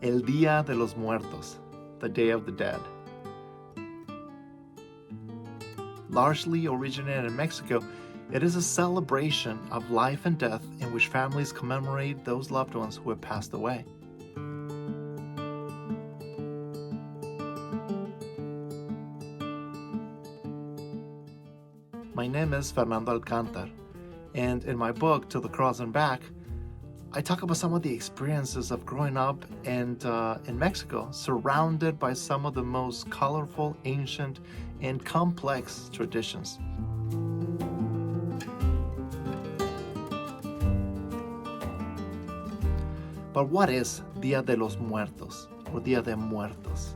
El Día de los Muertos, the Day of the Dead. Largely originated in Mexico, it is a celebration of life and death in which families commemorate those loved ones who have passed away. My name is Fernando Alcantar, and in my book, To the Cross and Back, I talk about some of the experiences of growing up in Mexico, surrounded by some of the most colorful, ancient, and complex traditions. But what is Día de los Muertos, or Día de Muertos?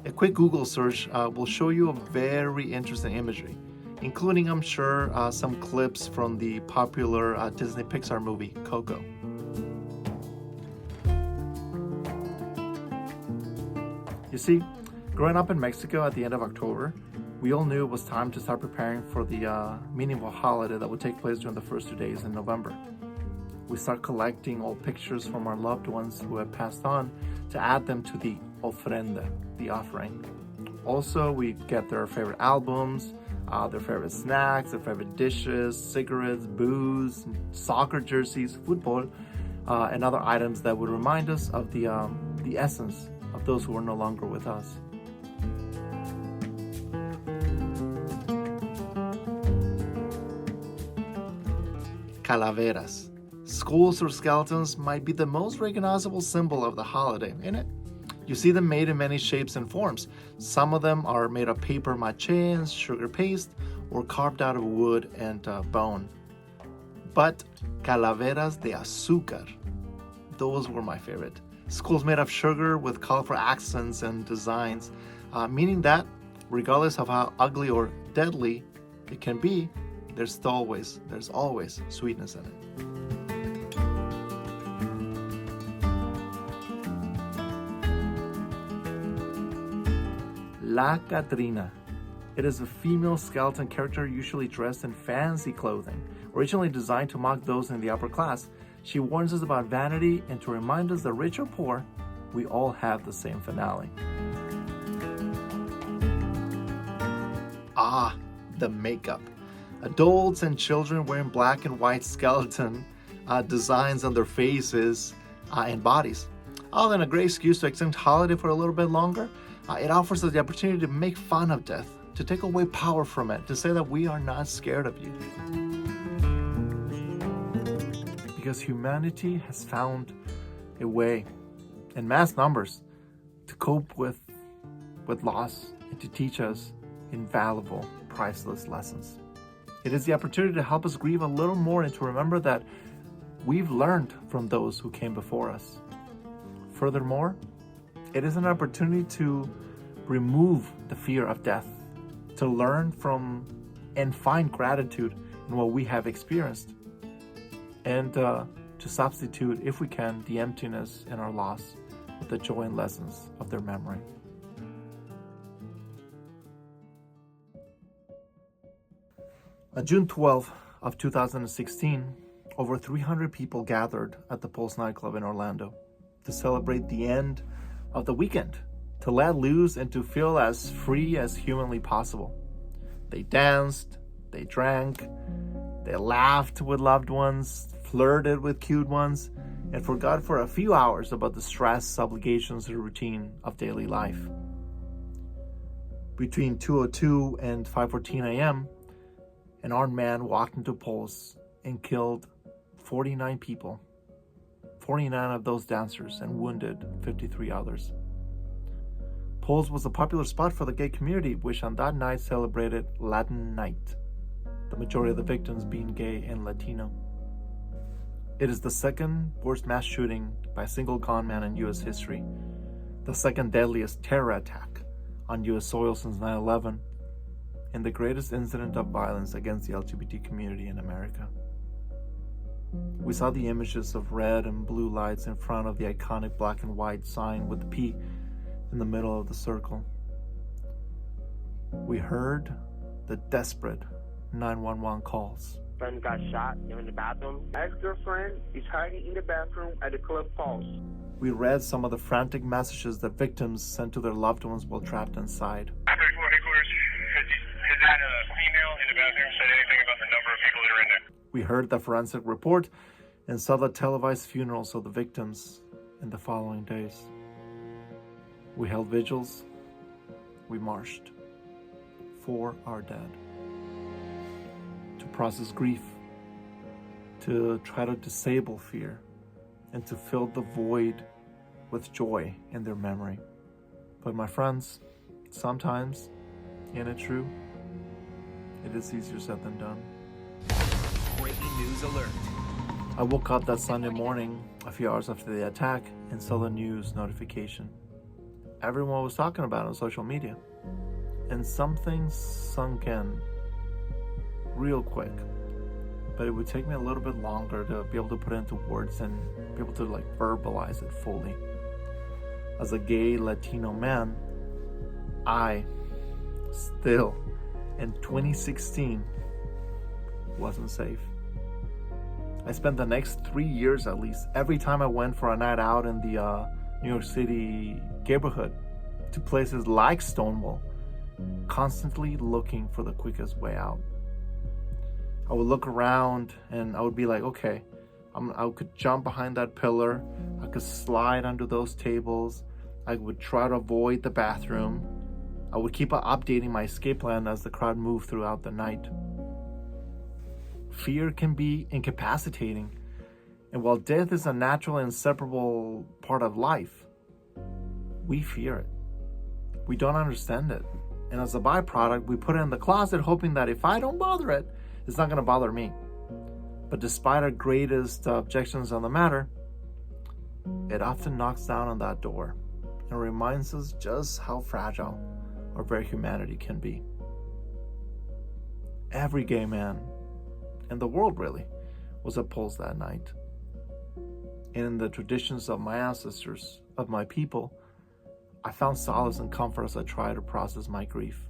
A quick Google search will show you a very interesting imagery, including, I'm sure, some clips from the popular Disney Pixar movie, Coco. You see, growing up in Mexico at the end of October, we all knew it was time to start preparing for the meaningful holiday that would take place during the first 2 days in November. We start collecting old pictures from our loved ones who have passed on to add them to the ofrenda, the offering. Also, we get their favorite albums, their favorite snacks, their favorite dishes, cigarettes, booze, soccer jerseys, football, and other items that would remind us of the essence of those who are no longer with us. Calaveras. Skulls or skeletons might be the most recognizable symbol of the holiday, isn't it? You see them made in many shapes and forms. Some of them are made of paper mache and sugar paste, or carved out of wood and bone. But calaveras de azúcar, those were my favorite. Skulls made of sugar with colorful accents and designs, meaning that regardless of how ugly or deadly it can be, there's always sweetness in it. La Catrina. It is a female skeleton character usually dressed in fancy clothing. Originally designed to mock those in the upper class, she warns us about vanity and to remind us that rich or poor, we all have the same finale. Ah, the makeup. Adults and children wearing black and white skeleton designs on their faces and bodies. Other than a great excuse to extend holiday for a little bit longer, it offers us the opportunity to make fun of death, to take away power from it, to say that we are not scared of you. Because humanity has found a way, in mass numbers, to cope with loss and to teach us invaluable, priceless lessons. It is the opportunity to help us grieve a little more and to remember that we've learned from those who came before us. Furthermore, it is an opportunity to remove the fear of death, to learn from and find gratitude in what we have experienced, and to substitute, if we can, the emptiness and our loss with the joy and lessons of their memory. On June 12th of 2016, over 300 people gathered at the Pulse nightclub in Orlando to celebrate the end of the weekend, to let loose and to feel as free as humanly possible. They danced, they drank, they laughed with loved ones, flirted with cute ones, and forgot for a few hours about the stress, obligations, and routine of daily life. Between 2:02 and 5:14 a.m., an armed man walked into Pulse and killed 49 people, 49 of those dancers, and wounded 53 others. Pulse was a popular spot for the gay community, which on that night celebrated Latin Night, the majority of the victims being gay and Latino. It is the second worst mass shooting by a single gunman in U.S. history, the second deadliest terror attack on U.S. soil since 9/11, and the greatest incident of violence against the LGBT community in America. We saw the images of red and blue lights in front of the iconic black and white sign with the P in the middle of the circle. We heard the desperate 911 calls. friend got shot in the bathroom. My ex-girlfriend is hiding in the bathroom at the club Pulse. We read some of the frantic messages that victims sent to their loved ones while trapped inside. Headquarters, has that female in the bathroom said anything about the number of people that are in there? We heard the forensic report and saw the televised funerals of the victims in the following days. We held vigils. We marched for our dead to process grief, to try to disable fear, and to fill the void with joy in their memory. But my friends, sometimes, ain't it true? It is easier said than done. Breaking news alert. I woke up that Sunday morning, a few hours after the attack, and saw the news notification. Everyone was talking about it on social media. And something sunk in real quick. But it would take me a little bit longer to be able to put it into words and be able to verbalize it fully. As a gay Latino man, I still, in 2016, wasn't safe. I spent the next 3 years at least, every time I went for a night out in the New York City neighborhood, to places like Stonewall, constantly looking for the quickest way out. I would look around and I would be like, okay, I could jump behind that pillar, I could slide under those tables, I would try to avoid the bathroom, I would keep updating my escape plan as the crowd moved throughout the night. Fear can be incapacitating, and while death is a natural and inseparable part of life, we fear it. We don't understand it. And as a byproduct, we put it in the closet hoping that if I don't bother it, it's not going to bother me. But despite our greatest objections on the matter, it often knocks down on that door and reminds us just how fragile our very humanity can be. Every gay man in the world really was at Pulse that night. And in the traditions of my ancestors, of my people, I found solace and comfort as I tried to process my grief.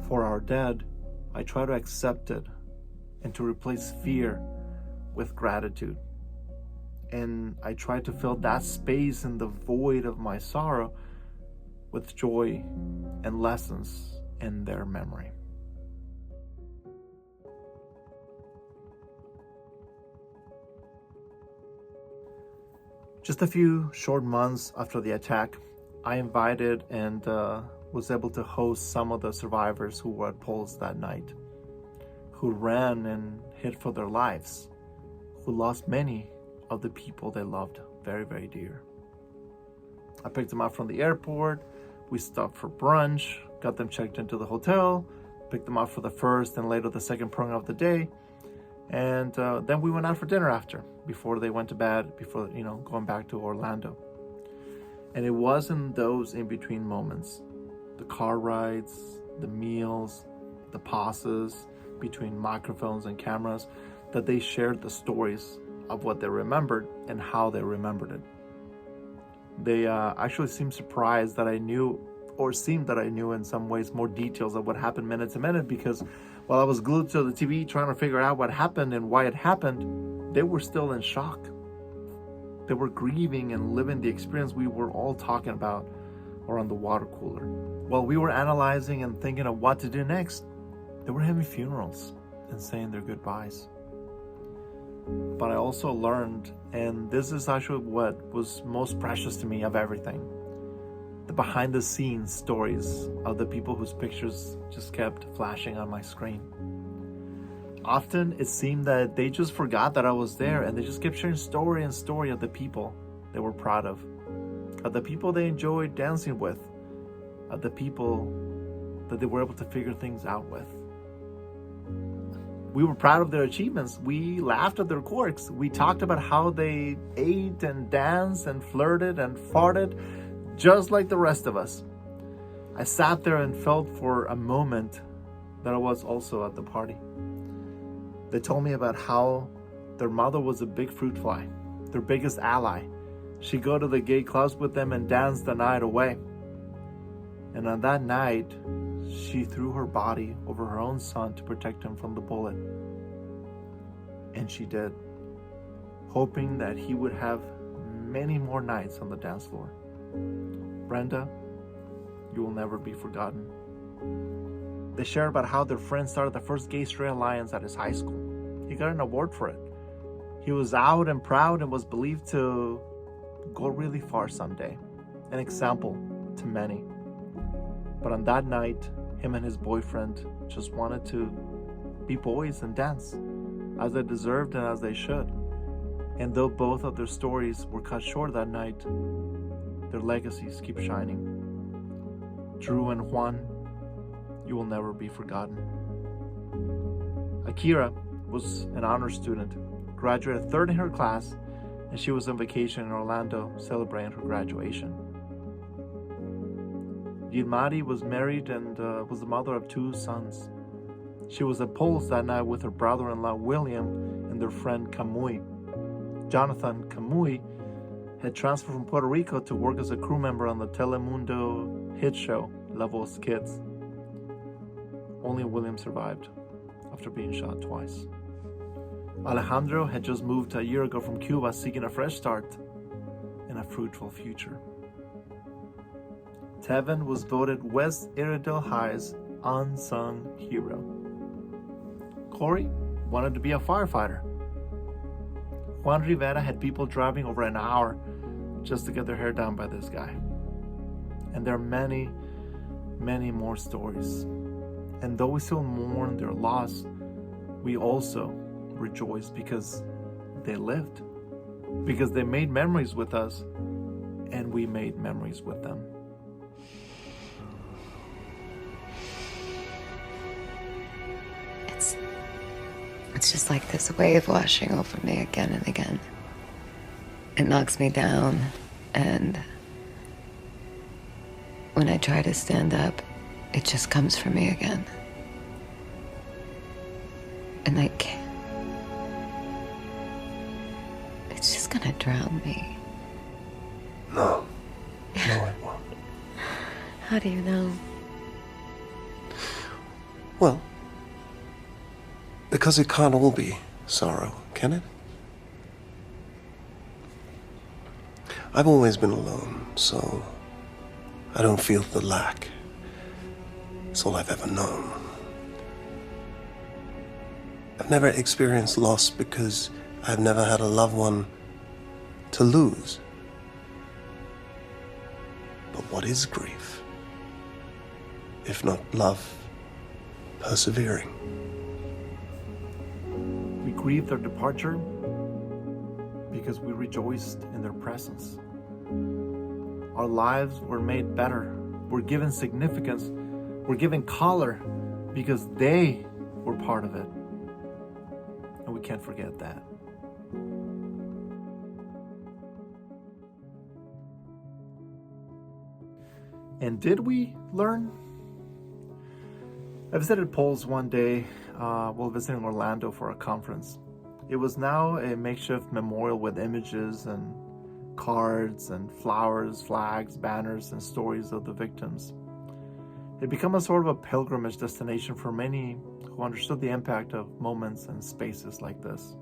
For our dead, I try to accept it and to replace fear with gratitude. And I try to fill that space in the void of my sorrow with joy and lessons in their memory. Just a few short months after the attack, I invited and was able to host some of the survivors who were at Pulse that night, who ran and hid for their lives, who lost many of the people they loved very, very dear. I picked them up from the airport, we stopped for brunch, got them checked into the hotel, picked them up for the first and later the second program of the day, and then we went out for dinner after, before they went to bed, before going back to Orlando. And it wasn't those in-between moments, the car rides, the meals, the pauses between microphones and cameras, that they shared the stories of what they remembered and how they remembered it. They actually seemed surprised that I knew, or seemed that I knew in some ways, more details of what happened minute to minute, because while I was glued to the TV trying to figure out what happened and why it happened, they were still in shock. They were grieving and living the experience we were all talking about around the water cooler. While we were analyzing and thinking of what to do next, they were having funerals and saying their goodbyes. But I also learned, and this is actually what was most precious to me of everything, the behind the scenes stories of the people whose pictures just kept flashing on my screen. Often it seemed that they just forgot that I was there, and they just kept sharing story and story of the people they were proud of the people they enjoyed dancing with, of the people that they were able to figure things out with. We were proud of their achievements. We laughed at their quirks. We talked about how they ate and danced and flirted and farted just like the rest of us. I sat there and felt for a moment that I was also at the party. They told me about how their mother was a big fruit fly, their biggest ally. She'd go to the gay clubs with them and dance the night away. And on that night, she threw her body over her own son to protect him from the bullet. And she did, hoping that he would have many more nights on the dance floor. Brenda, you will never be forgotten. They shared about how their friend started the first gay-straight alliance at his high school. He got an award for it. He was out and proud and was believed to go really far someday, an example to many. But on that night, him and his boyfriend just wanted to be boys and dance, as they deserved and as they should. And though both of their stories were cut short that night, their legacies keep shining. Drew and Juan, you will never be forgotten. Akira was an honor student, graduated third in her class, and she was on vacation in Orlando celebrating her graduation. Yilmari was married and was the mother of 2 sons. She was at Pulse that night with her brother-in-law William and their friend Kamui. Jonathan Kamui had transferred from Puerto Rico to work as a crew member on the Telemundo hit show, Level's Kids. Only William survived after being shot twice. Alejandro had just moved a year ago from Cuba, seeking a fresh start and a fruitful future. Tevin was voted West Iredell High's unsung hero. Corey wanted to be a firefighter. Juan Rivera had people driving over an hour just to get their hair done by this guy. And there are many, many more stories. And though we still mourn their loss, we also rejoice because they lived, because they made memories with us, and we made memories with them. It's just like this wave washing over me again and again. It knocks me down, and when I try to stand up, it just comes for me again. And I can't. It's just gonna drown me. No, it won't. How do you know? Well, because it can't all be sorrow, can it? I've always been alone, so I don't feel the lack. It's all I've ever known. I've never experienced loss because I've never had a loved one to lose. But what is grief, if not love persevering? We grieved their departure because we rejoiced in their presence. Our lives were made better. We're given significance. We're given color because they were part of it. And we can't forget that. And did we learn? I visited Pulse one day while visiting Orlando for a conference. It was now a makeshift memorial with images and cards and flowers, flags, banners, and stories of the victims. It had become a sort of a pilgrimage destination for many who understood the impact of moments and spaces like this.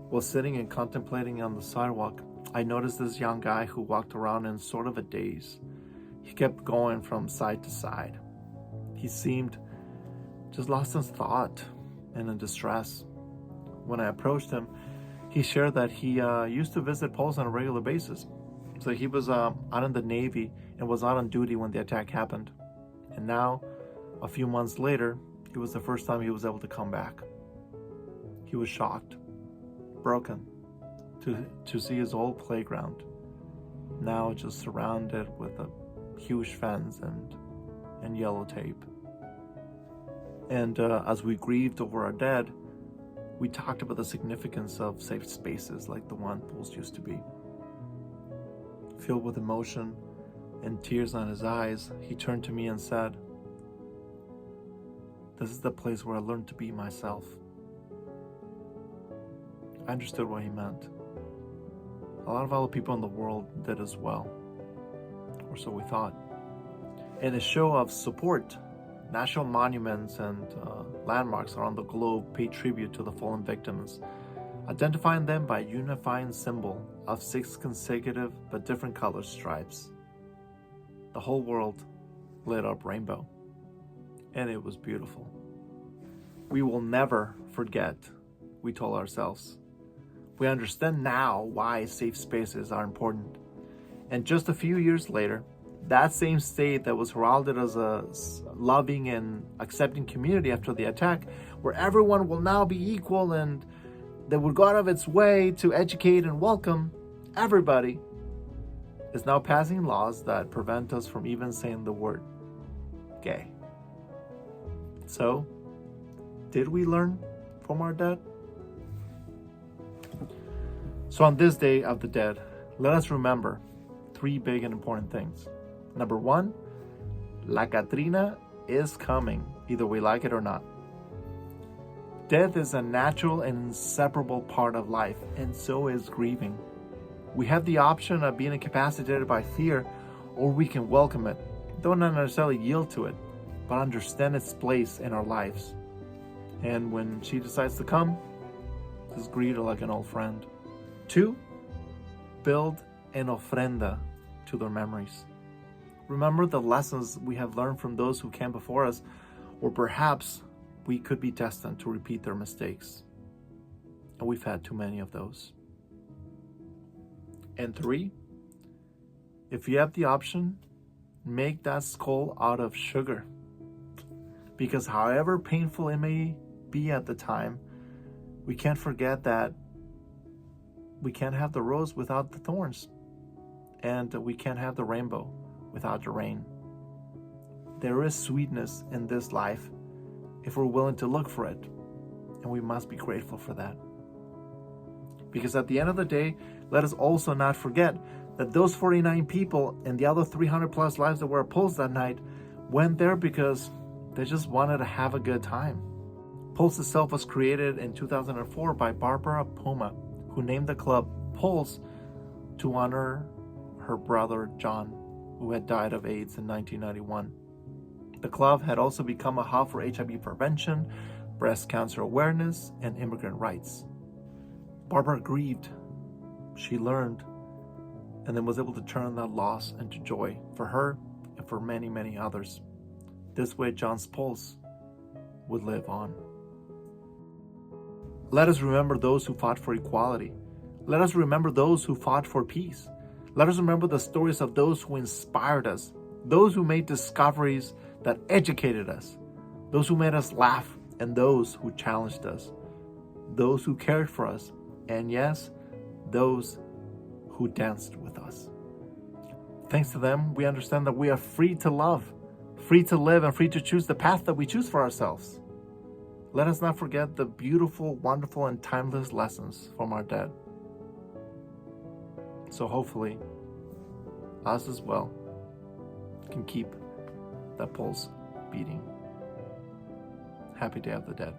While sitting and contemplating on the sidewalk, I noticed this young guy who walked around in sort of a daze. He kept going from side to side. He seemed just lost in thought and in distress. When I approached him, he shared that he used to visit Pulse on a regular basis. So he was out in the Navy and was out on duty when the attack happened. And now, a few months later, it was the first time he was able to come back. He was shocked, broken, to see his old playground now just surrounded with a huge fence and yellow tape. And as we grieved over our dead, we talked about the significance of safe spaces like the one Pulse used to be. Filled with emotion and tears on his eyes, he turned to me and said, "This is the place where I learned to be myself." I understood what he meant. A lot of other people in the world did as well, or so we thought. In a show of support, national monuments and landmarks around the globe pay tribute to the fallen victims, identifying them by a unifying symbol of 6 consecutive but different color stripes. The whole world lit up rainbow, and it was beautiful. We will never forget, we told ourselves. We understand now why safe spaces are important. And just a few years later, that same state that was heralded as a loving and accepting community after the attack, where everyone will now be equal and that would go out of its way to educate and welcome everybody, is now passing laws that prevent us from even saying the word gay. So, did we learn from our dead? So on this Day of the Dead, let us remember 3 big and important things. Number 1, La Catrina is coming, either we like it or not. Death is a natural and inseparable part of life, and so is grieving. We have the option of being incapacitated by fear, or we can welcome it, though not necessarily yield to it, but understand its place in our lives. And when she decides to come, just greet her like an old friend. 2, build an ofrenda to their memories. Remember the lessons we have learned from those who came before us, or perhaps we could be destined to repeat their mistakes. And we've had too many of those. And 3, if you have the option, make that skull out of sugar. Because however painful it may be at the time, we can't forget that we can't have the rose without the thorns. And we can't have the rainbow without the rain. There is sweetness in this life if we're willing to look for it. And we must be grateful for that. Because at the end of the day, let us also not forget that those 49 people and the other 300 plus lives that were opposed that night went there because they just wanted to have a good time. Pulse itself was created in 2004 by Barbara Poma, who named the club Pulse to honor her brother John, who had died of AIDS in 1991. The club had also become a hub for HIV prevention, breast cancer awareness, and immigrant rights. Barbara grieved. She learned, and then was able to turn that loss into joy for her and for many, many others. This way, John's pulse would live on. Let us remember those who fought for equality. Let us remember those who fought for peace. Let us remember the stories of those who inspired us, those who made discoveries that educated us, those who made us laugh, and those who challenged us, those who cared for us, and yes, those who danced with us. Thanks to them, we understand that we are free to love, free to live, and free to choose the path that we choose for ourselves. Let us not forget the beautiful, wonderful, and timeless lessons from our dead. So hopefully, us as well can keep that pulse beating. Happy Day of the Dead,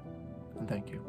and thank you.